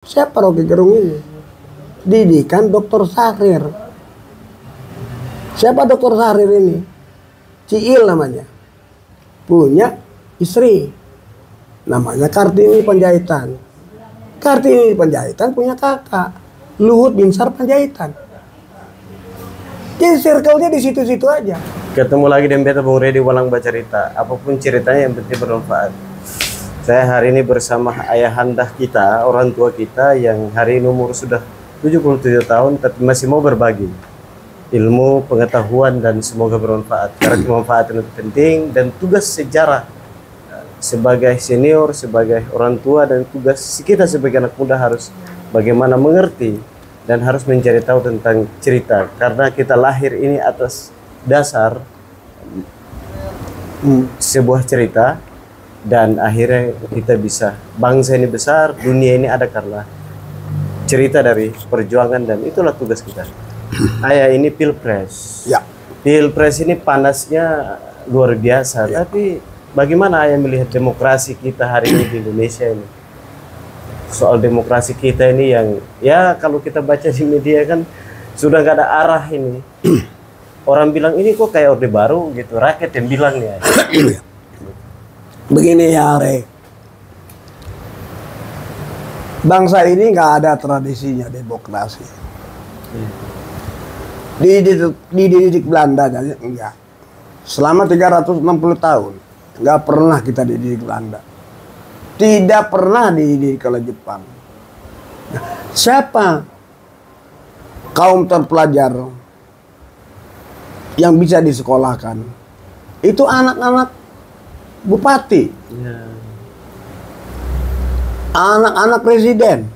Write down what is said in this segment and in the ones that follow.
Siapa Rocky Gerung ini? Didikan Dr. Syahrir. Siapa Dr. Syahrir ini? Ciil namanya. Punya istri. Namanya Kartini Panjaitan. Kartini Panjaitan punya kakak. Luhut Binsar Panjaitan. Jadi circle-nya di situ-situ aja. Ketemu lagi dengan beta Bung Redi Walang Bacarita. Apapun ceritanya yang penting bermanfaat. Saya hari ini bersama ayahanda kita, orang tua kita yang hari ini umur sudah 77 tahun tapi masih mau berbagi ilmu, pengetahuan dan semoga bermanfaat. Karena kemanfaatan itu penting dan tugas sejarah sebagai senior, sebagai orang tua dan tugas kita sebagai anak muda harus bagaimana mengerti dan harus mencari tahu tentang cerita. Karena kita lahir ini atas dasar sebuah cerita. Dan akhirnya kita bisa, bangsa ini besar, dunia ini ada karena cerita dari perjuangan dan itulah tugas kita. Ayah, ini Pilpres. Ya. Pilpres ini panasnya luar biasa, ya. Tapi bagaimana Ayah melihat demokrasi kita hari ini di Indonesia ini? Soal demokrasi kita ini yang, ya kalau kita baca di media kan sudah gak ada arah ini. Orang bilang ini kok kayak Orde Baru gitu, rakyat yang bilang ya. Begini ya, Re. Bangsa ini nggak ada tradisinya demokrasi. Dididik Belanda kan? Enggak. Selama 360 tahun nggak pernah kita dididik Belanda. Tidak pernah dididik oleh Jepang. Nah, siapa kaum terpelajar yang bisa disekolahkan? Itu anak-anak bupati, ya. Anak-anak presiden.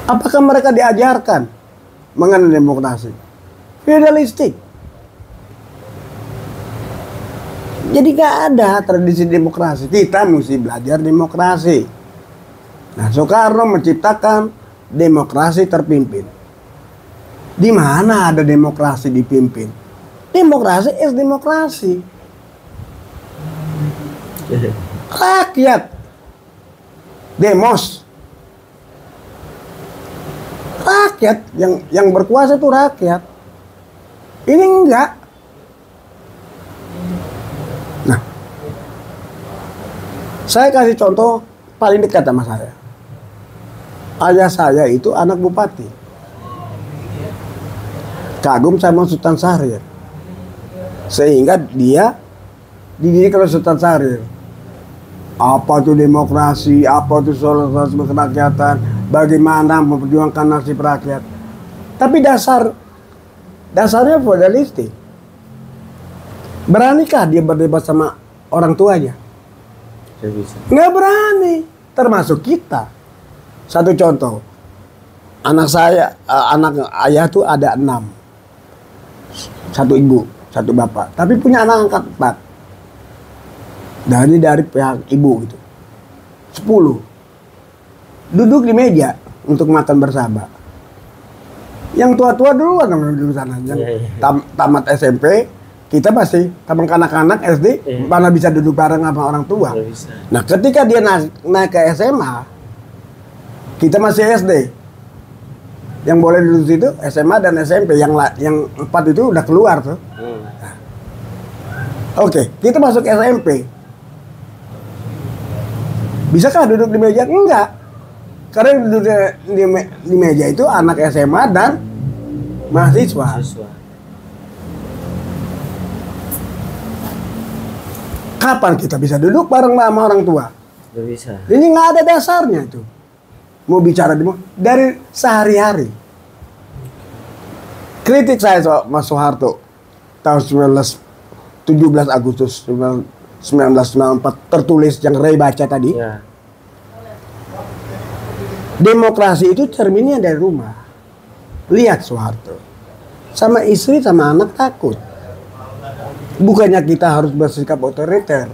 Apakah mereka diajarkan mengenai demokrasi? Feudalistik. Jadi gak ada tradisi demokrasi. Kita mesti belajar demokrasi. Nah, Soekarno menciptakan demokrasi terpimpin. Di mana ada demokrasi dipimpin? Demokrasi is demokrasi. Rakyat. Demos. Rakyat yang berkuasa itu rakyat. Ini enggak. Nah, saya kasih contoh paling dekat sama saya. Ayah saya itu anak bupati. Kagum sama Sultan Syahrir. Sehingga dia dididik oleh Sultan Syahrir. Apa itu demokrasi, apa itu sosialisme kerakyatan, bagaimana memperjuangkan nasib rakyat. Tapi dasarnya feudalistik. Beranikah dia berdebat sama orang tuanya? Nggak berani. Termasuk kita. Satu contoh, anak ayah tuh ada 6. Satu ibu, satu bapak, tapi punya anak angkat 4 dari pihak ibu gitu. 10 duduk di meja untuk makan bersama. Yang tua-tua duluan yang duduk sana. Tamat SMP, kita masih taman kanak-kanak SD, mana bisa duduk bareng sama orang tua. Nah, ketika dia naik ke SMA, kita masih SD. Yang boleh duduk situ SMA dan SMP, yang 4 itu udah keluar tuh. Nah. Oke, kita masuk SMP. Bisakah duduk di meja? Enggak. Karena yang duduk di meja itu anak SMA dan mahasiswa. Kapan kita bisa duduk bareng sama orang tua? Nggak bisa. Ini nggak ada dasarnya itu. Mau bicara dari sehari-hari. Kritik saya soal Mas Soeharto tahun 17 Agustus 1994 tertulis yang Ray baca tadi. Ya. Demokrasi itu cerminnya dari rumah. Lihat Soeharto. Sama istri sama anak takut. Bukannya kita harus bersikap otoriter.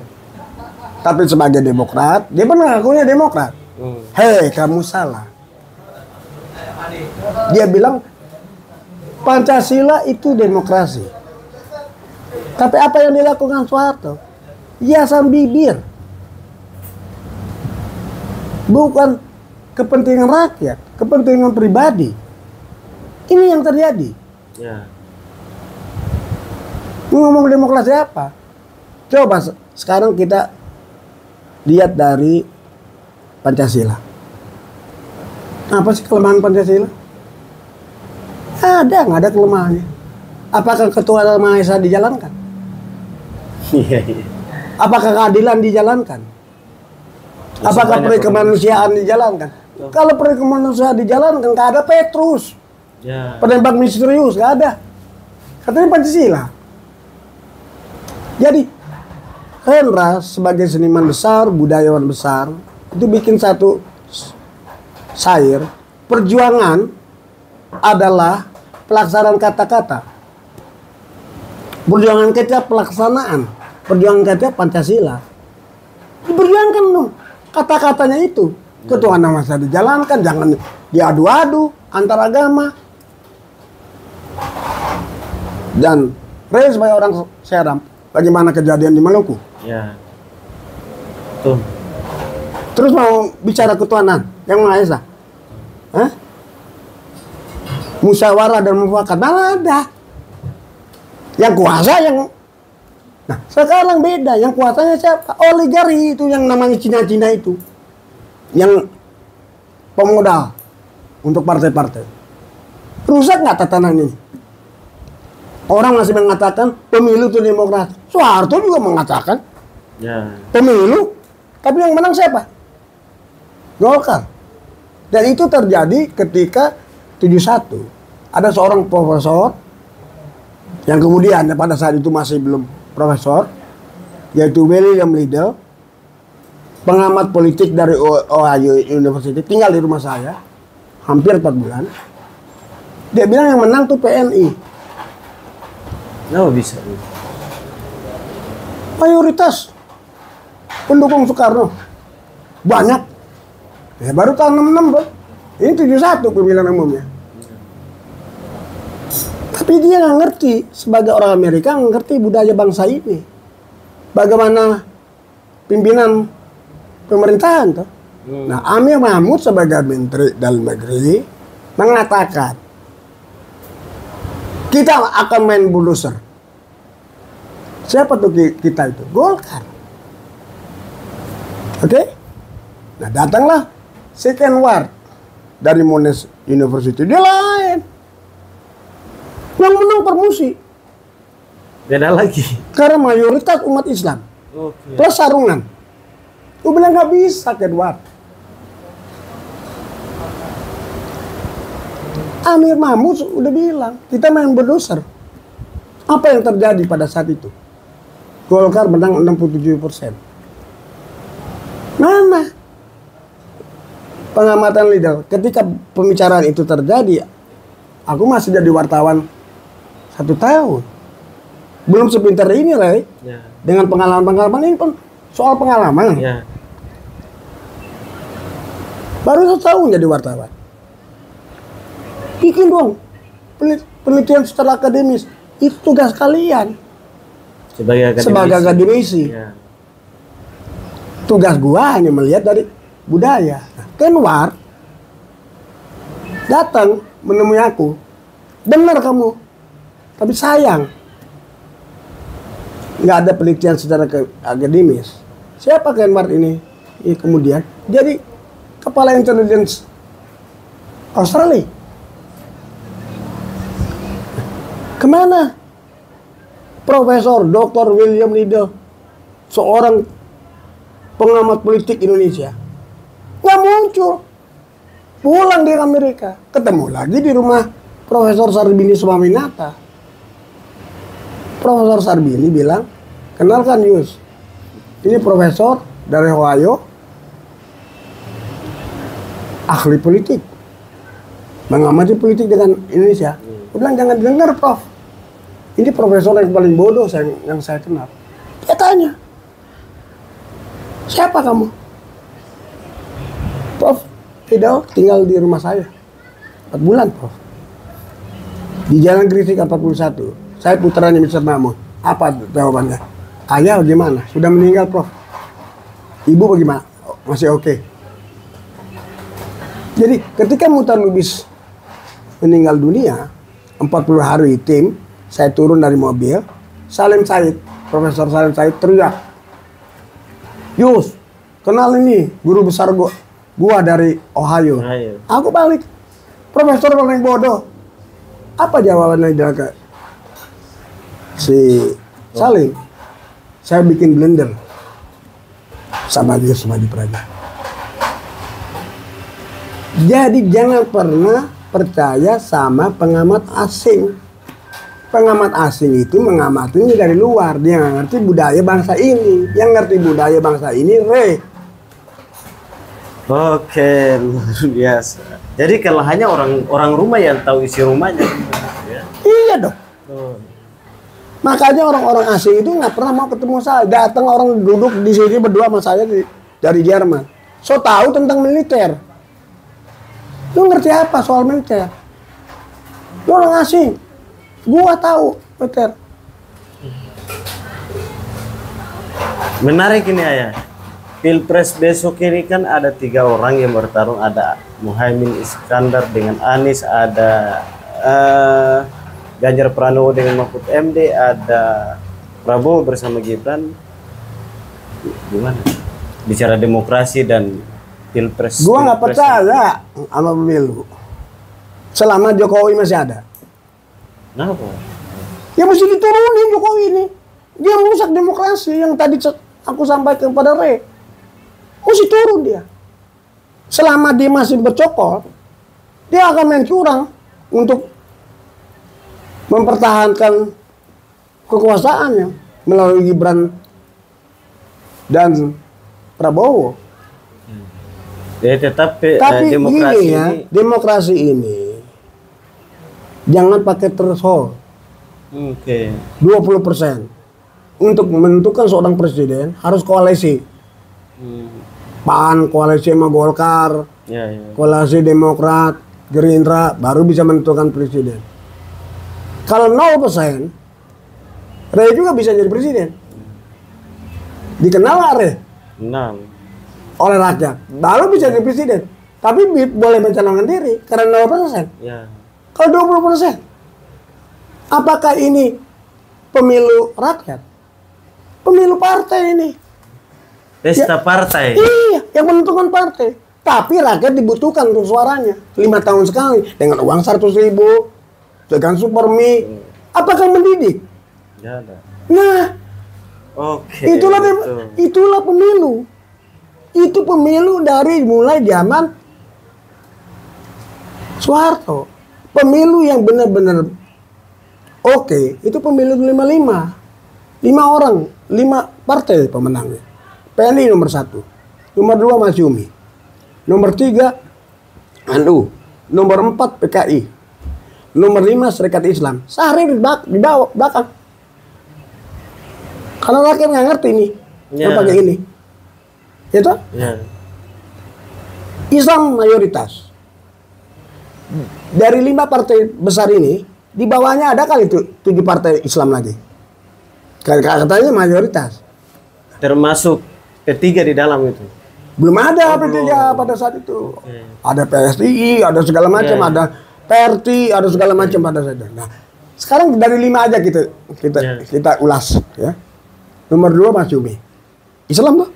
Tapi sebagai demokrat, dia mengakunya demokrat. Hei, kamu salah. Dia bilang Pancasila itu demokrasi. Tapi apa yang dilakukan Soeharto? Hiasan bibir. Bukan kepentingan rakyat, kepentingan pribadi. Ini yang terjadi. Ya. Ngomong demokrasi apa? Coba sekarang kita lihat dari Pancasila. Apa sih kelemahan Pancasila? Ada, nggak ada kelemahannya. Apakah Ketua Maha Esa dijalankan? Iya, iya. Apakah keadilan dijalankan? Apakah peri kemanusiaan dijalankan? Kalau peri kemanusiaan dijalankan, nggak ada Petrus. Ya. Penembak misterius, nggak ada. Katanya Pancasila. Jadi, Hendra sebagai seniman besar, budayawan besar, itu bikin satu syair, perjuangan adalah pelaksanaan kata-kata. Perjuangan kita pelaksanaan, perjuangan kita Pancasila. Diperjuangkan dong kata-katanya itu. Ketuhanan Maha Esa dijalankan, jangan diadu-adu antar agama. Dan Ray sebagai orang Seram, bagaimana kejadian di Maluku? Ya. Tuh. Terus mau bicara ketuhanan yang Maha Esa? Hah? Musyawarah dan mufakat, mana ada? Yang kuasa yang... Nah, sekarang beda. Yang kuasanya siapa? Oligarki itu yang namanya Cina-Cina itu. Yang pemodal untuk partai-partai. Rusak nggak tatanan ini? Orang masih mengatakan pemilu itu demokrasi. Soeharto juga mengatakan Ya. pemilu, tapi yang menang siapa? Golkar. Dan itu terjadi ketika 71. Ada seorang profesor yang kemudian pada saat itu masih belum profesor, yaitu William Liddell, pengamat politik dari Ohio University, tinggal di rumah saya hampir 4 bulan. Dia bilang yang menang tuh PNI. Kenapa bisa? Mayoritas pendukung Soekarno banyak. Ya baru tahun 66 bro. Ini 71 pemilihan umumnya. Tapi dia nggak ngerti, sebagai orang Amerika nggak ngerti budaya bangsa ini. Bagaimana pimpinan pemerintahan tuh. Nah, Amir Mahmud sebagai Menteri Dalam Negeri mengatakan kita akan main bulldozer. Siapa tuh kita itu? Golkar. Oke? Nah, datanglah second ward dari Monash University. Dia lain. Yang menang Permusi. Beda lagi. Karena mayoritas umat Islam. Oke. Plus sarungan. Gue bilang nggak bisa, Kedward. Amir Mahmud udah bilang, kita main berdoser. Apa yang terjadi pada saat itu? Golkar menang 67%. Mana pengamatan leader? Ketika pembicaraan itu terjadi, aku masih jadi wartawan 1 tahun. Belum sepintar ini, Ray. Ya. Dengan pengalaman-pengalaman ini pun soal pengalaman. Ya. Baru 1 tahun jadi wartawan. Bikin dong penelitian secara akademis. Itu tugas kalian sebagai akademisi. Ya. Tugas gua hanya melihat dari budaya. Nah, Kenwar datang menemui aku. Benar kamu, tapi sayang nggak ada penelitian secara akademis. Siapa Kenwar ini? Kemudian jadi kepala intelligence Australia. Kemana Profesor Dr. William Liddell, seorang pengamat politik Indonesia? Nggak muncul. Pulang di Amerika, ketemu lagi di rumah Profesor Sarbini Swaminatha. Profesor Sarbini bilang, kenalkan Yus, ini profesor dari Ohio, ahli politik, mengamati politik dengan Indonesia. Dia bilang jangan dengar Prof, ini profesor yang paling bodoh yang saya kenal. Dia tanya, siapa kamu? Prof, tidak tinggal di rumah saya 4 bulan Prof, di Jalan Grisik 41. Saya putranya Mr. Mahmud. Apa jawabannya? Ayah bagaimana? Sudah meninggal Prof. Ibu bagaimana? Masih oke. Jadi ketika Muhtar Lubis meninggal dunia, 40 hari tim, saya turun dari mobil, Salim Said, Profesor Salim Said teriak, "Yus, kenal ini guru besar gua dari Ohio." Aku balik, "Profesor paling bodoh." Apa jawabannya dia ke si Salim? "Saya bikin blender sama dia Sumadi Praja." Jadi jangan pernah percaya sama pengamat asing. Pengamat asing itu mengamatinya dari luar, dia nggak ngerti budaya bangsa ini. Yang ngerti budaya bangsa ini Ray. Oke, luar biasa. Jadi kalau hanya orang rumah yang tahu isi rumahnya, ya? Iya dong. Makanya orang-orang asing itu nggak pernah mau ketemu saya. Datang orang duduk di sini berdua sama saya dari Jerman. So tahu tentang militer. Lu ngerti apa soal militer? Lu orang asing. Gua tahu militer. Menarik ini Ayah. Pilpres besok ini kan ada 3 orang yang bertarung. Ada Muhaimin Iskandar dengan Anies, ada Ganjar Pranowo dengan Mahfud MD, ada Prabowo bersama Gibran. Gimana? Bicara demokrasi dan pilpres. Gua nggak percaya sama pemilu selama Jokowi masih ada. Kenapa? Ya mesti diturunin Jokowi ini. Dia merusak demokrasi yang tadi aku sampaikan kepada Re. Mesti turun dia. Selama dia masih bercokol, dia akan main curang untuk mempertahankan kekuasaannya melalui Gibran dan Prabowo. Ya, tapi demokrasi ini, demokrasi ini jangan pakai threshold. Oke. 20%. Untuk menentukan seorang presiden harus koalisi. PAN koalisi sama Golkar, koalisi Demokrat, Gerindra, baru bisa menentukan presiden. Kalau 0%, Re juga bisa jadi presiden. Dikenal nggak Re? Kenal. Oleh rakyat, baru bisa jadi presiden. Tapi boleh mencalonkan diri karena 0%. Ya. Kalau 20%, apakah ini pemilu rakyat? Pemilu partai ini. Pesta partai. Iya, yang menentukan partai. Tapi rakyat dibutuhkan untuk suaranya. 5 tahun sekali dengan uang 100.000, dengan supermi. Apakah mendidik? Ya ada. Nah, oke. Itulah pemilu. Itu pemilu dari mulai zaman Soeharto. Pemilu yang benar-benar oke, itu pemilu 55. 5 orang, 5 partai pemenangnya. PNI nomor 1, nomor 2 Masyumi, nomor 3 NU, nomor 4 PKI, nomor 5 Serikat Islam. Sehari di bawah belakang. Karena rakyat nggak ngerti nih, pakai ini, itu Islam mayoritas. Dari 5 partai besar ini, di bawahnya ada kali 7 partai Islam lagi. Katanya mayoritas. Termasuk P3 di dalam itu? Belum ada P3 pada saat itu. Ada PSI, ada segala macam, ada PRT, ada segala macam pada saat itu. Nah, sekarang dari 5 aja kita ulas. Ya. Nomor 2 Masyumi, Islam tuh.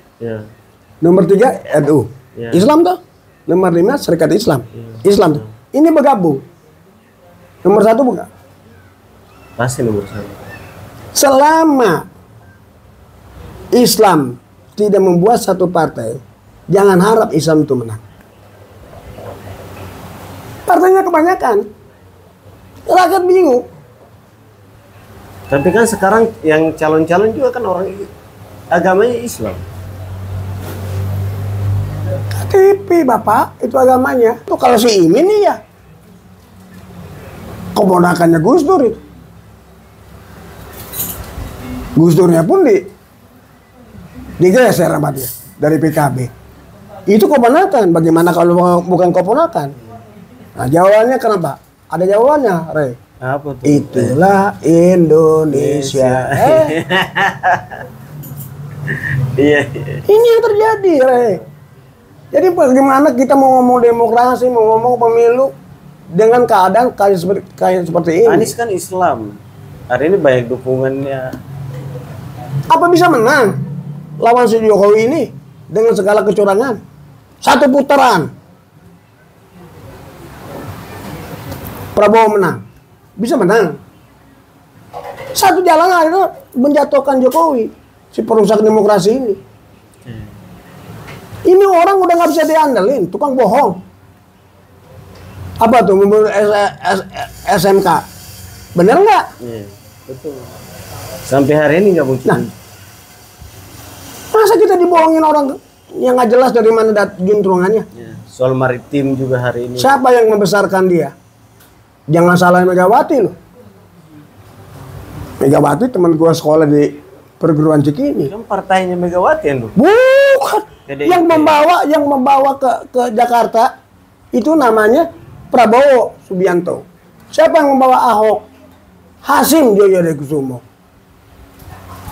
Nomor 3 NU, Islam tuh. Nomor 5 Serikat Islam, Islam tuh. Ini bergabung. Nomor 1 bukan? Pasti nomor 1. Selama Islam tidak membuat satu partai, jangan harap Islam itu menang. Partainya kebanyakan, rakyat bingung. Tapi kan sekarang yang calon-calon juga kan orang agamanya Islam. KTP Bapak, itu agamanya. Tuh kalau si Imin nih ya, keponakannya Gus Dur itu. Gus Durnya pun digeser sama dia dari PKB. Itu keponakan. Bagaimana kalau bukan keponakan? Nah, jawabannya kenapa? Ada jawabannya, Re. Apa tuh? Itulah Indonesia. Iya. Ini yang terjadi, Re. Jadi bagaimana kita mau ngomong demokrasi, mau ngomong pemilu dengan keadaan kayak seperti ini? Anies kan Islam. Hari ini banyak dukungannya. Apa bisa menang lawan si Jokowi ini dengan segala kecurangan? Satu putaran Prabowo menang, bisa menang. Satu jalan itu menjatuhkan Jokowi, si perusak demokrasi ini. Ini orang udah nggak bisa diandelin, tukang bohong. Apa tuh membeli SMK? Bener nggak? Iya, betul. Sampai hari ini nggak mungkin. Nah, masa kita dibohongin orang yang nggak jelas dari mana juntrungannya? Ya, soal maritim juga hari ini. Siapa yang membesarkan dia? Jangan salahin Megawati loh. Megawati teman gua sekolah di perguruan Cikini. Kan partainya Megawati yang dulu. Bukan. Jadi, yang membawa ke Jakarta itu namanya Prabowo Subianto. Siapa yang membawa Ahok? Hasim Joyokusumo.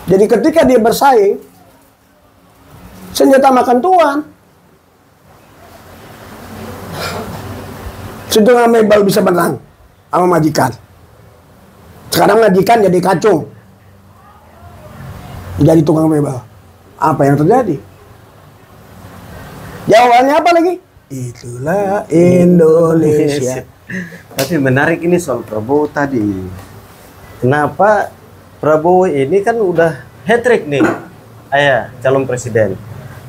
Jadi ketika dia bersaing, senjata makan tuan. Sedang Mebal bisa menang sama majikan. Sekarang majikan jadi kacung. Jadi tukang mebal. Apa yang terjadi? Jawabannya apa lagi? Itulah Indonesia. Tapi menarik ini soal Prabowo tadi. Kenapa Prabowo ini kan udah hat-trick nih, calon presiden.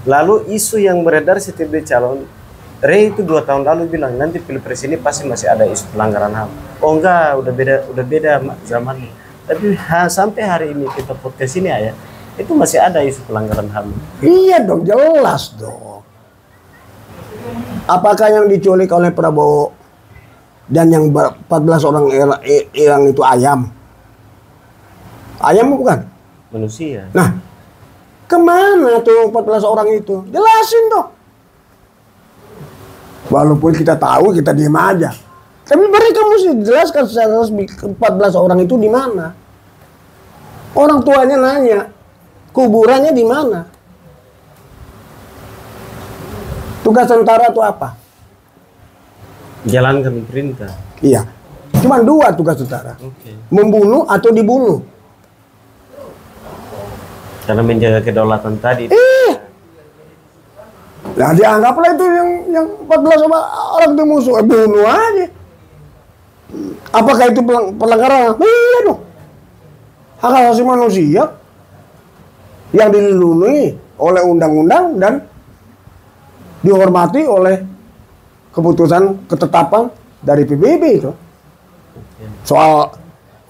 Lalu isu yang beredar setiap dia calon, Ray itu 2 tahun lalu bilang nanti pilpres ini pasti masih ada isu pelanggaran HAM. Oh enggak, udah beda zamannya. Tapi sampai hari ini kita podcast ini itu masih ada isu pelanggaran HAM. Iya dong, jelas dong. Apakah yang diculik oleh Prabowo dan yang 14 orang hilang itu ayam? Ayam bukan? Manusia. Nah, kemana tuh 14 orang itu? Jelasin dong. Walaupun kita tahu, kita diem aja. Tapi mereka mesti jelaskan secara resmi 14 orang itu di mana. Orang tuanya nanya, kuburannya di mana? Tugas tentara itu apa? Jalankan perintah. Iya. Cuma 2 tugas tentara. Okay. Membunuh atau dibunuh. Karena menjaga kedaulatan tadi. Nah dianggaplah itu yang 14 orang itu musuh. Bunuh aja. Apakah itu pelanggaran? Iya dong. Hak asasi manusia yang dilindungi oleh undang-undang dan dihormati oleh keputusan ketetapan dari PBB itu. Soal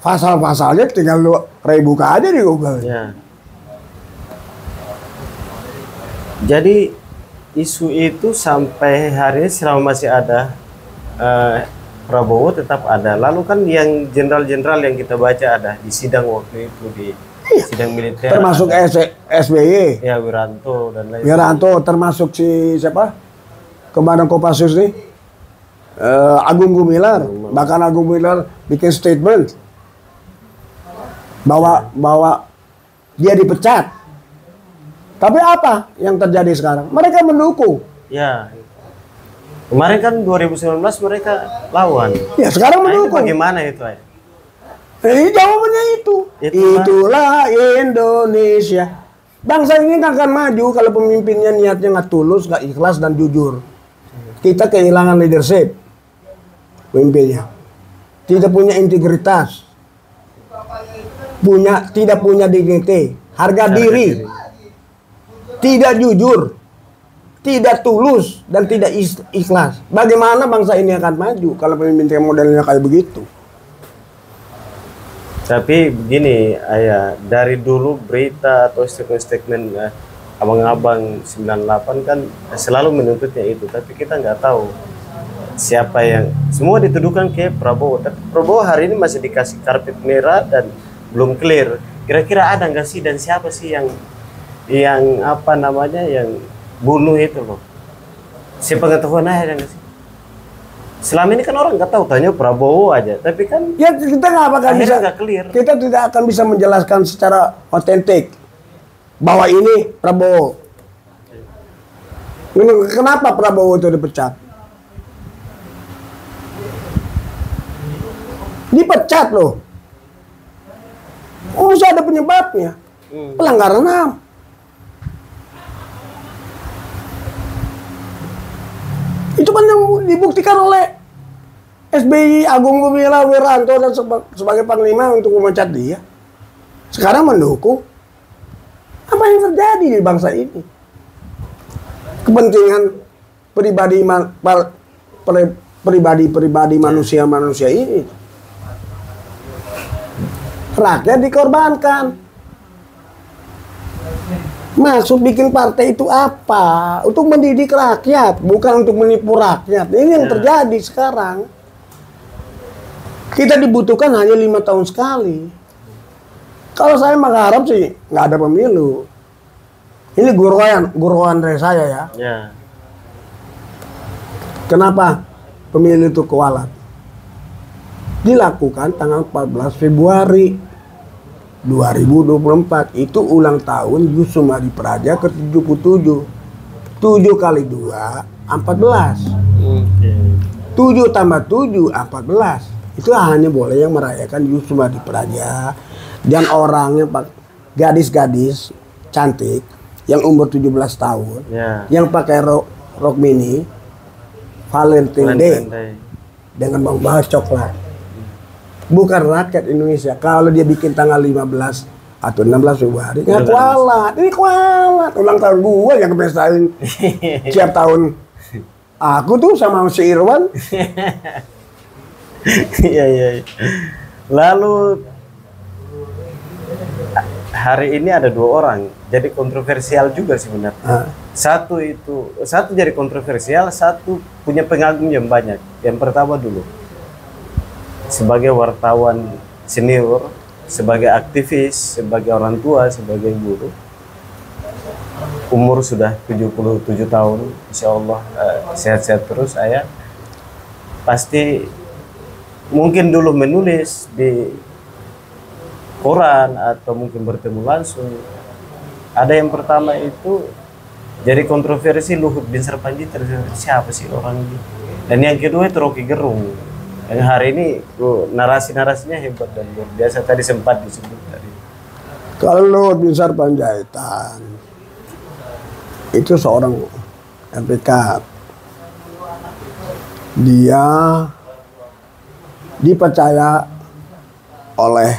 pasal-pasalnya tinggal lu buka aja di Google. Ya. Jadi isu itu sampai hari ini selama masih ada Prabowo tetap ada. Lalu kan yang jenderal-jenderal yang kita baca ada di sidang waktu itu di sidang militer. Termasuk SBY. Ya Wiranto dan lain. Wiranto termasuk si siapa? Komandan Kopassus nih. Agung Gumilar. Bahkan Agung Gumilar bikin statement bahwa dia dipecat. Tapi apa yang terjadi sekarang? Mereka mendukung. Ya. Kemarin kan 2019 mereka lawan. Ya sekarang mendukung. Bagaimana itu? Jawabannya itu. Itulah Indonesia. Bangsa ini akan maju kalau pemimpinnya niatnya nggak tulus, nggak ikhlas dan jujur. Kita kehilangan leadership. Pemimpinnya tidak punya integritas, tidak punya dignity, harga diri, tidak jujur, tidak tulus dan tidak ikhlas. Bagaimana bangsa ini akan maju kalau pemimpin modelnya kayak begitu? Tapi begini, dari dulu berita atau statement abang-abang 98 kan selalu menuntutnya itu, tapi kita nggak tahu siapa yang semua dituduhkan ke Prabowo. Tapi Prabowo hari ini masih dikasih karpet merah dan belum clear. Kira-kira ada nggak sih dan siapa sih yang apa namanya yang bunuh itu loh? Sepengetahuan ada nggak sih? Selama ini kan orang nggak tahu, tanya Prabowo aja. Tapi kan ya kita nggak akan bisa clear. Kita tidak akan bisa menjelaskan secara otentik bahwa ini Prabowo. Kenapa Prabowo itu dipecat? Dipecat loh. Oh, masih ada penyebabnya. Pelanggaran HAM. Itu kan yang dibuktikan oleh SBY, Agung Gumilar, Wiranto dan sebagai panglima untuk memecat dia. Sekarang mendukung. Apa yang terjadi di bangsa ini? Kepentingan pribadi manusia ini. Rakyat dikorbankan. Maksud bikin partai itu apa? Untuk mendidik rakyat, bukan untuk menipu rakyat. Ini yang terjadi sekarang. Kita dibutuhkan hanya 5 tahun sekali. Kalau saya mengharap sih nggak ada pemilu. Ini guruan dari saya ya. Kenapa pemilu itu kualat? Dilakukan tanggal 14 Februari 2024. Itu ulang tahun Yusuf Hadi Praja ke-77. 7 kali 2, 14. 7 tambah 7, 14. Itu hanya boleh yang merayakan Yusuf Hadi Praja. Dan orangnya gadis-gadis cantik yang umur 17 tahun. Yang pakai rok mini Valentine Day. Dengan membawa coklat. Bukan rakyat Indonesia. Kalau dia bikin tanggal 15 atau 16 Februari, nggak kualat. Ini kualat. Ulang tahun gua yang kepestain tiap tahun. Aku tuh sama si Irwan. Iya. Lalu hari ini ada 2 orang. Jadi kontroversial juga sebenarnya. Satu jadi kontroversial, satu punya pengagum yang banyak. Yang pertama dulu. Sebagai wartawan senior, sebagai aktivis, sebagai orang tua, sebagai guru, umur sudah 77 tahun, insya Allah sehat-sehat terus. Saya pasti mungkin dulu menulis di koran atau mungkin bertemu langsung. Ada yang pertama itu jadi kontroversi, Luhut Binsar Panjaitan, siapa sih orang ini? Dan yang kedua itu Rocky Gerung. Yang hari ini narasi-narasinya hebat dan luar biasa, tadi sempat disebut tadi. Kalau Luhut Binsar Panjaitan itu seorang MPK. Dia dipercaya oleh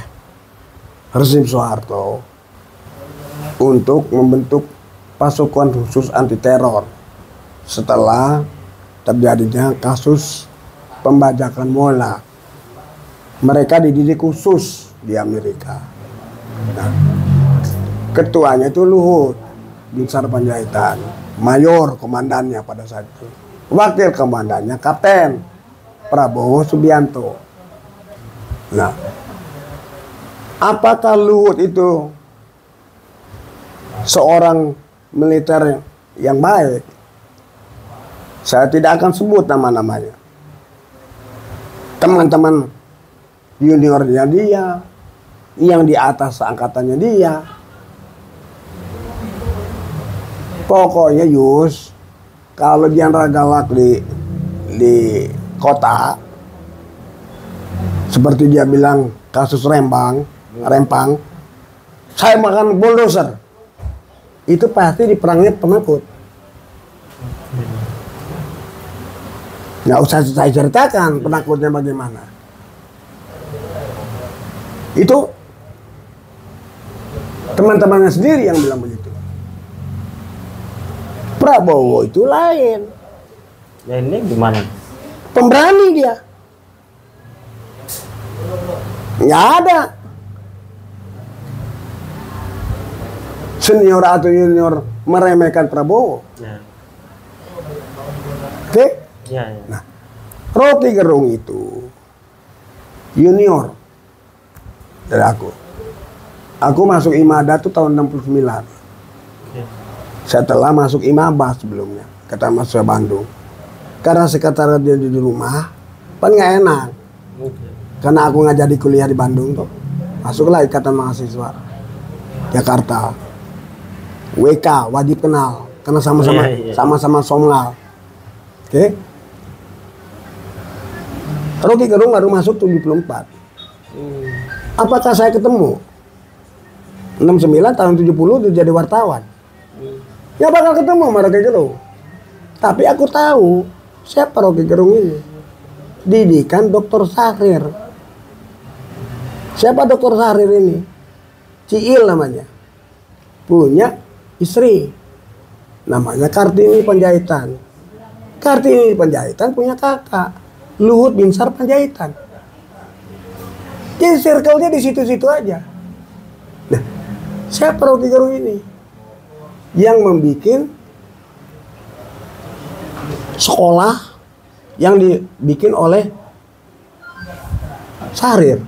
rezim Soeharto untuk membentuk pasukan khusus anti teror setelah terjadinya kasus pembajakan Mola. Mereka dididik khusus di Amerika. Nah, ketuanya itu Luhut Binsar Panjaitan, mayor komandannya pada saat itu. Wakil komandannya Kapten Prabowo Subianto. Nah, apakah Luhut itu seorang militer yang baik? Saya tidak akan sebut nama-namanya. Teman-teman juniornya dia, yang di atas angkatannya dia. Pokoknya Yus, kalau dia galak di kota, seperti dia bilang kasus Rempang, saya makan bulldozer. Itu pasti diperangnya penakut. Nggak usah saya ceritakan penakutnya bagaimana. Itu teman-temannya sendiri yang bilang begitu. Prabowo itu lain. Ya ini gimana? Pemberani dia. Nggak ada senior atau junior meremehkan Prabowo. Oke? Ya. Nah, Rocky Gerung itu junior dari aku. Aku masuk IMADA tuh tahun 69. Setelah masuk IMABA sebelumnya, kata mahasiswa Bandung. Karena sekretariat dia di rumah, kan nggak enak. Karena aku nggak jadi kuliah di Bandung tuh, masuklah Ikatan Mahasiswa Jakarta. WK, wajib kenal. karena sama-sama somngal. Oke. Rocky Gerung baru masuk 74. Apakah saya ketemu? 69 tahun 70 udah jadi wartawan. Ya bakal ketemu sama Rocky Gerung. Tapi aku tahu siapa Rocky Gerung ini. Didikan Dr. Syahrir. Siapa Dr. Syahrir ini? Ciil namanya. Punya istri. Namanya Kartini Panjaitan. Kartini Panjaitan punya kakak. Luhut Binsar Panjaitan. Jadi circle-nya di situ-situ aja. Nah, siapa Rocky Gerung ini? Yang membuat sekolah yang dibikin oleh Syahrir.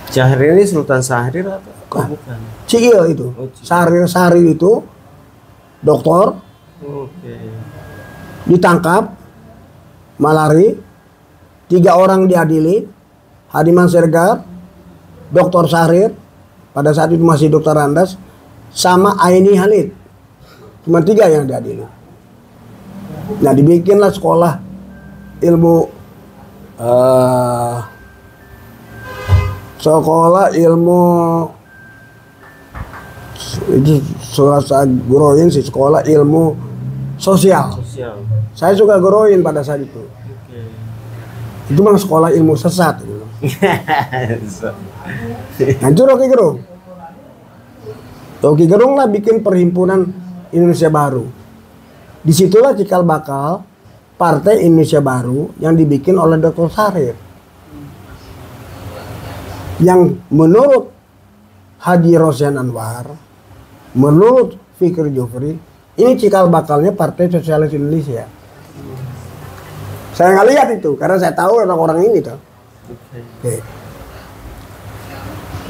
Syahrir ini Sultan Syahrir atau bukan? Ciil itu. Syahrir itu dokter. Oke. Ditangkap, malari, 3 orang diadili, Hadiman Sergar, Dr. Syahrir, pada saat itu masih Dr. Andas, sama Aini Halid. Cuma 3 yang diadili. Nah, dibikinlah sekolah ilmu itu saya guruin sih, sekolah ilmu sosial. Saya suka guruin pada saat itu. Itu memang sekolah ilmu sesat gitu. Nah, itu Rocky Gerung. Rocky Gerung lah bikin perhimpunan Indonesia Baru. Disitulah cikal bakal Partai Indonesia Baru yang dibikin oleh Dr. Syahrir. Yang menurut Haji Rosyan Anwar, menurut Fikri Jufri, ini cikal bakalnya Partai Sosialis Indonesia. Saya nggak lihat itu, karena saya tahu orang-orang ini tuh. Oke.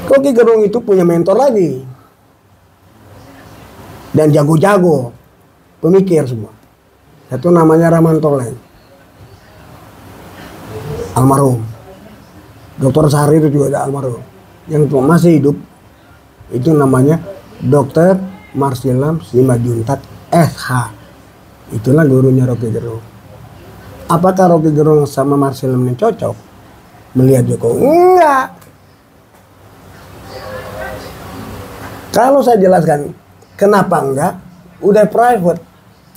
Rocky Gerung itu punya mentor lagi. Dan jago-jago. Pemikir semua. Satu namanya Rahman Toleng. Almarhum. Dr. Syahrir itu juga ada almarhum. Yang masih hidup, itu namanya Dr. Marsilam Simajuntak SH. Itulah gurunya Rocky Gerung. Apakah Rocky Gerung sama Marsilam ini cocok? Melihat Jokowi? Enggak. Kalau saya jelaskan kenapa enggak, udah private.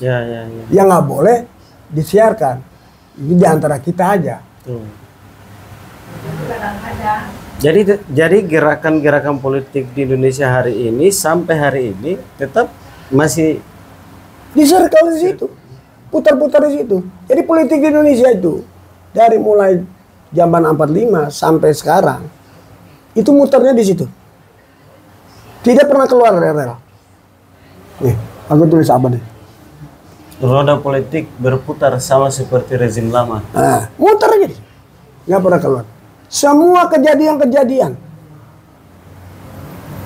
Ya. Yang nggak boleh disiarkan. Ini di antara kita aja. Jadi gerakan-gerakan politik di Indonesia hari ini sampai hari ini tetap masih di circle di situ, putar-putar di situ. Jadi politik di Indonesia itu dari mulai zaman 45 sampai sekarang itu muternya di situ. Tidak pernah keluar dari rel. Nih, aku tulis apa nih? Roda politik berputar sama seperti rezim lama. Nah, muter aja, nggak pernah keluar. Semua kejadian-kejadian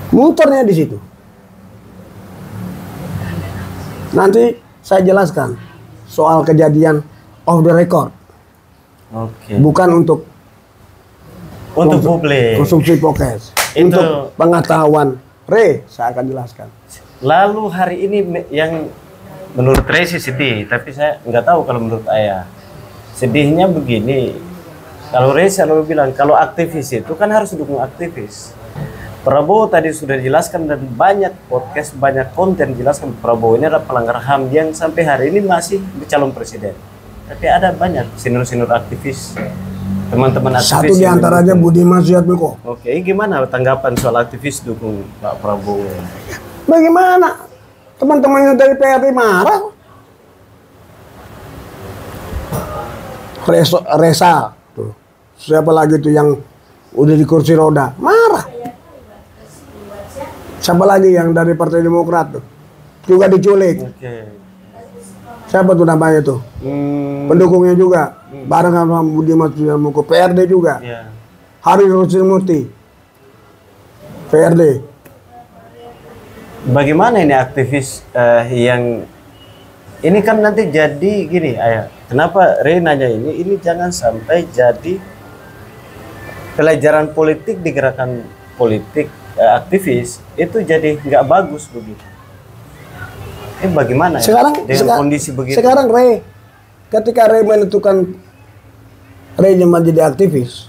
muternya di situ. Nanti saya jelaskan soal kejadian off the record. Oke. Bukan untuk publik. Konsumsi podcast. Itu untuk pengetahuan. Saya akan jelaskan. Lalu hari ini yang menurut Ray sih sedih, tapi saya nggak tahu kalau menurut Ayah. Sedihnya begini, kalau Ray selalu bilang kalau aktivis itu kan harus dukung aktivis. Prabowo tadi sudah dijelaskan dan banyak podcast, banyak konten jelaskan Prabowo ini adalah pelanggar HAM yang sampai hari ini masih calon presiden. Tapi ada banyak senior-senior aktivis, teman-teman aktivis. Satu di antaranya Budiman Sujatmiko. Oke, gimana tanggapan soal aktivis dukung Pak Prabowo? Bagaimana? Teman-temannya dari PRD marah. Resa. Tuh. Siapa lagi tuh yang udah di kursi roda? Marah. Siapa lagi yang dari Partai Demokrat tuh? Juga diculik. Oke. Siapa tuh namanya tuh? Pendukungnya juga. Bareng sama Budiman Sujatmiko. PRD juga. Yeah. Hari Rusimurti. PRD. Bagaimana ini aktivis yang ini kan nanti jadi gini, Ayah. Kenapa Ray nanya ini? Ini jangan sampai jadi pelajaran politik di gerakan politik aktivis itu jadi nggak bagus begitu. Bagaimana sekarang, ya dengan kondisi begitu? Sekarang ketika Ray menentukan Ray menjadi aktivis,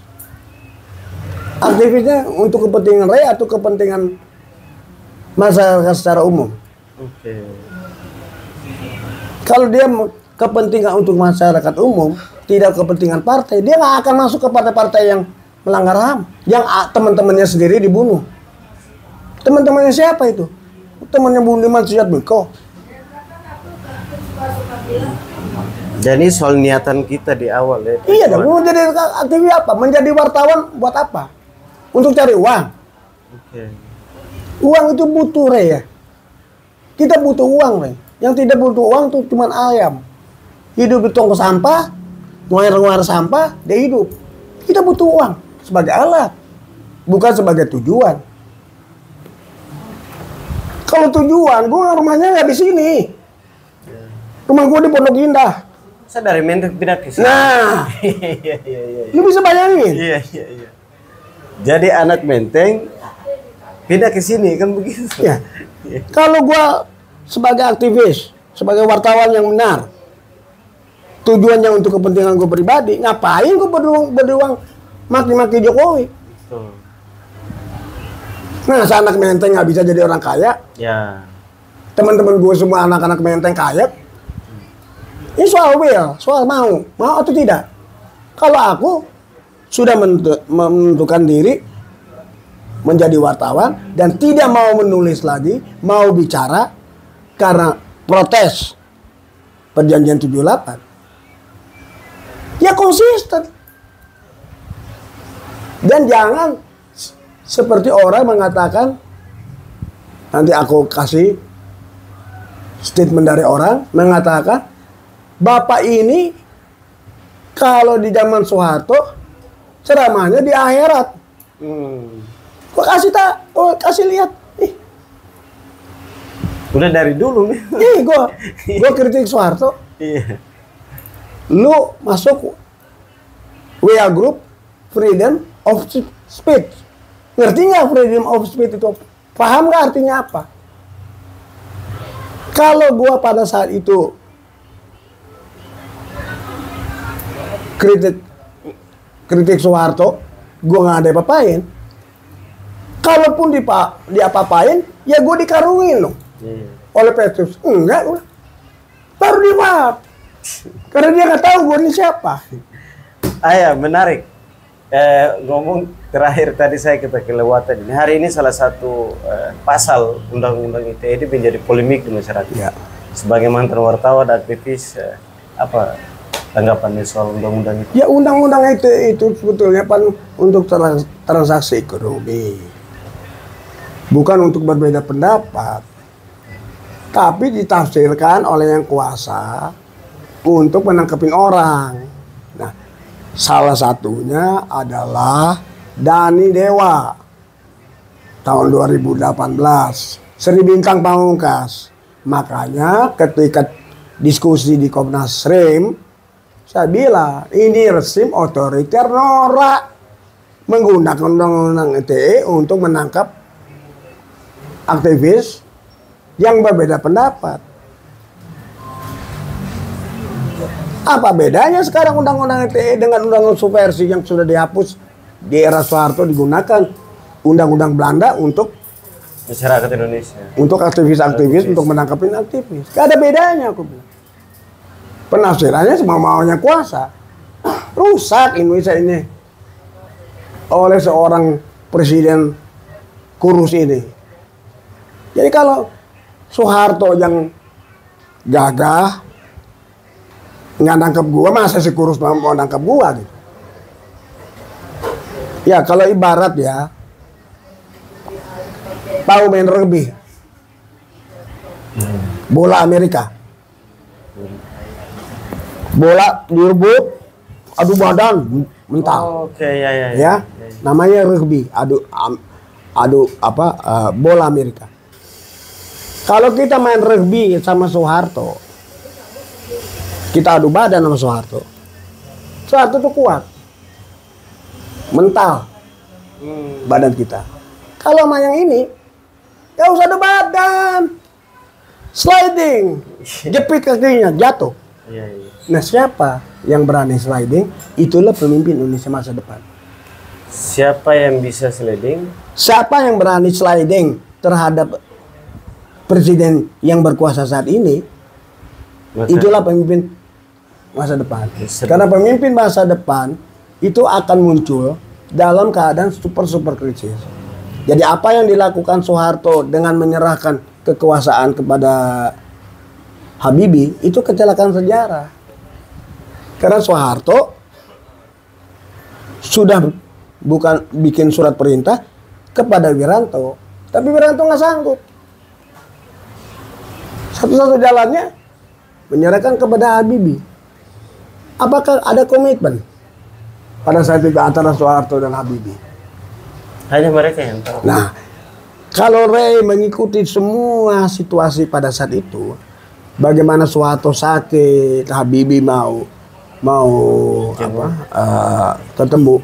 aktivisnya untuk kepentingan Ray atau kepentingan masyarakat secara umum? Oke. Kalau dia kepentingan untuk masyarakat umum, tidak kepentingan partai, dia nggak akan masuk ke partai-partai yang melanggar HAM, yang teman-temannya sendiri dibunuh. Teman-temannya siapa itu? Temannya Budiman Sujatmiko. Jadi soal niatan kita di awal ya. Iya dong, mau jadi aktivis apa? Menjadi wartawan buat apa? Untuk cari uang. Oke. Uang itu butuh, Ray, ya. Kita butuh uang, Ray. Yang tidak butuh uang tuh cuman ayam. Hidup di tong sampah, nguar sampah, dia hidup. Kita butuh uang sebagai alat, bukan sebagai tujuan. Kalau tujuan, gua rumahnya nggak di sini. Rumah gua di Pondok Indah. Saya dari Menteng pindah ke sini. Nah, iya. lu bisa bayangin? Iya. Jadi anak Menteng pindah ke sini kan begitu. Ya. Kalau gua sebagai aktivis, sebagai wartawan yang benar, tujuannya untuk kepentingan gue pribadi, ngapain gue berjuang maki-maki Jokowi? Betul. Nah, anak Menteng nggak bisa jadi orang kaya. Ya. Teman-teman gue semua anak-anak Menteng kaya. Ini soal will, soal mau atau tidak. Kalau aku sudah menentukan diri menjadi wartawan dan tidak mau menulis lagi, mau bicara karena protes perjanjian 78. Ya konsisten. Dan jangan seperti orang mengatakan, nanti aku kasih statement dari orang mengatakan, Bapak ini kalau di zaman Soeharto ceramahnya di akhirat. Gua kasih lihat. Udah dari dulu nih. Gua kritik Soeharto. Iya. Lu masuk WA Group Freedom of Speech. Ngerti nggak freedom of speech itu? Paham nggak artinya apa? Kalau gua pada saat itu kritik Soeharto, gua nggak ada apa-apain. Kalaupun diapa-apain, ya gua dikarungin loh. Oleh Petrus. Enggak, baru dia maaf. Karena dia nggak tahu gua ini siapa. Ayah, menarik. Ngomong terakhir tadi saya kita kelewatan. Hari ini salah satu pasal Undang-Undang ITE ini menjadi polemik di masyarakat. Ya. Sebagai mantan wartawan dan aktivis, apa tanggapannya soal undang-undang itu? Ya, undang-undang itu sebetulnya untuk transaksi ekonomi. Bukan untuk berbeda pendapat. Tapi ditafsirkan oleh yang kuasa untuk menangkapin orang. Nah, salah satunya adalah Dani Dewa tahun 2018, Sri Bintang Pamungkas. Makanya ketika diskusi di Komnas HAM, saya bilang ini rezim otoriter norak menggunakan undang-undang ITE untuk menangkap aktivis yang berbeda pendapat. Apa bedanya sekarang undang-undang ITE dengan undang-undang subversi yang sudah dihapus di era Soeharto, digunakan undang-undang Belanda untuk masyarakat Indonesia, untuk aktivis-aktivis, untuk menangkapin aktivis. Gak ada bedanya, aku bilang. Penafsirannya semau-maunya kuasa. Rusak Indonesia ini oleh seorang presiden kurus ini. Jadi kalau Soeharto yang gagah nggak nangkep gua, masa si kurus mau nangkep gua gitu. Ya kalau ibarat ya, tahu main rugby, bola Amerika, bola direbut, adu badan, mental. Oke, ya. Namanya rugby, bola Amerika. Kalau kita main rugby sama Soeharto, kita adu badan sama Soeharto. Soeharto tuh kuat, mental badan kita. Kalau sama yang ini, gak usah ada badan. Sliding, jepit kakinya, jatuh. Iya, iya. Nah, siapa yang berani sliding? Itulah pemimpin Indonesia masa depan. Siapa yang bisa sliding? Siapa yang berani sliding terhadap presiden yang berkuasa saat ini? Itulah pemimpin masa depan. Karena pemimpin masa depan itu akan muncul dalam keadaan super krisis. Jadi apa yang dilakukan Soeharto dengan menyerahkan kekuasaan kepada Habibie itu kecelakaan sejarah. Karena Soeharto sudah bukan bikin surat perintah kepada Wiranto, tapi Wiranto nggak sanggup. Satu-satu jalannya menyerahkan kepada Habibie. Apakah ada komitmen pada saat itu antara Soeharto dan Habibie? Hanya mereka yang tahu. Nah, kalau Rey mengikuti semua situasi pada saat itu, bagaimana Soeharto sakit, Habibie mau ketemu,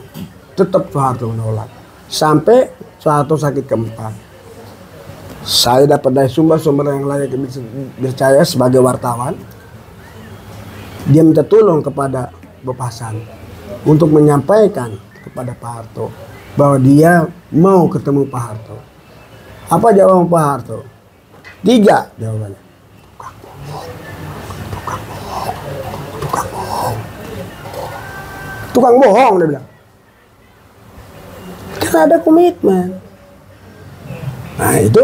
tetap Soeharto menolak. Sampai Soeharto sakit keempat. Saya dapat dari sumber-sumber yang layak dipercaya sebagai wartawan. Dia minta tolong kepada Bapak Hasan untuk menyampaikan kepada Pak Harto bahwa dia mau ketemu Pak Harto. Apa jawaban Pak Harto? 3 jawabannya. Tukang bohong dia bilang. Karena ada komitmen. Nah itu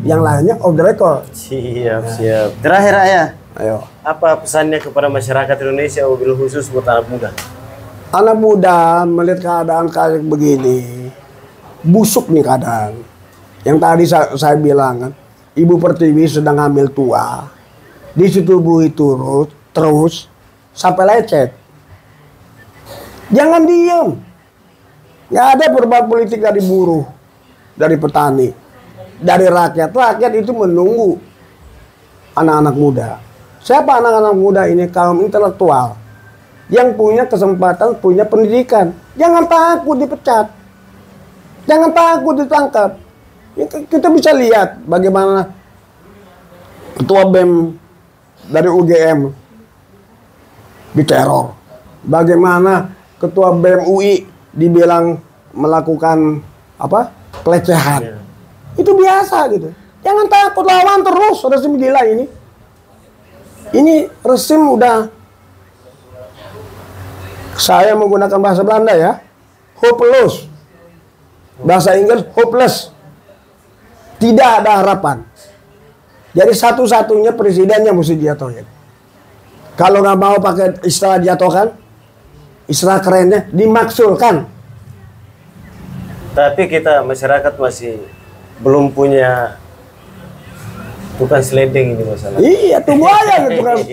yang lainnya off the record. Siap. Terakhir Ayah. Ayo. Apa pesannya kepada masyarakat Indonesia, wabil khusus buat anak muda? Anak muda melihat keadaan kayak begini, busuk nih keadaan. Yang tadi saya bilang kan, Ibu Pertiwi sedang hamil tua, disetubui terus sampai lecet. Jangan diem. Nggak ada perubahan politik dari buruh, dari petani, dari rakyat. Rakyat itu menunggu anak-anak muda. Siapa anak-anak muda ini? Kaum intelektual yang punya kesempatan, punya pendidikan. Jangan takut dipecat. Jangan takut ditangkap. Kita bisa lihat bagaimana ketua BEM dari UGM diteror. Bagaimana ketua BEM UI dibilang melakukan pelecehan. Itu biasa gitu. Jangan takut, lawan terus. Rezim gila ini. Ini rezim udah, saya menggunakan bahasa Belanda ya, hopeless. Bahasa Inggris hopeless. Tidak ada harapan. Jadi satu-satunya presidennya mesti dijatuhin. Kalau nggak mau pakai istilah dijatuhkan, istilah kerennya dimaksulkan. Tapi kita masyarakat masih belum punya tukang sliding ini masalah. Iya, tunggu aja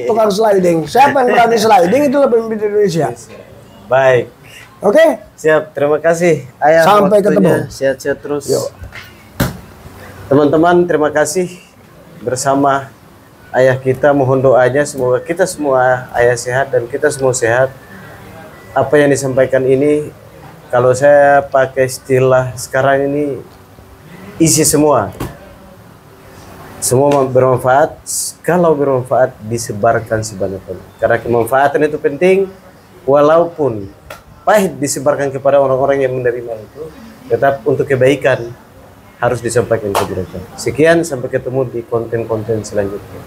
tukang sliding. Siapa yang berani sliding itu pemimpin Indonesia. Baik. Oke? Siap, terima kasih Ayah. Sampai ketemu. Sehat-sehat terus. Yuk. Teman-teman, terima kasih bersama ayah kita. Mohon doanya semoga kita semua ayah sehat dan kita semua sehat. Apa yang disampaikan ini, kalau saya pakai istilah sekarang ini, isi semua. Semua bermanfaat. Kalau bermanfaat, disebarkan sebanyak-banyaknya. Karena kemanfaatan itu penting, walaupun pahit disebarkan kepada orang-orang yang menerima itu, tetap untuk kebaikan harus disampaikan ke mereka. Sekian, sampai ketemu di konten-konten selanjutnya.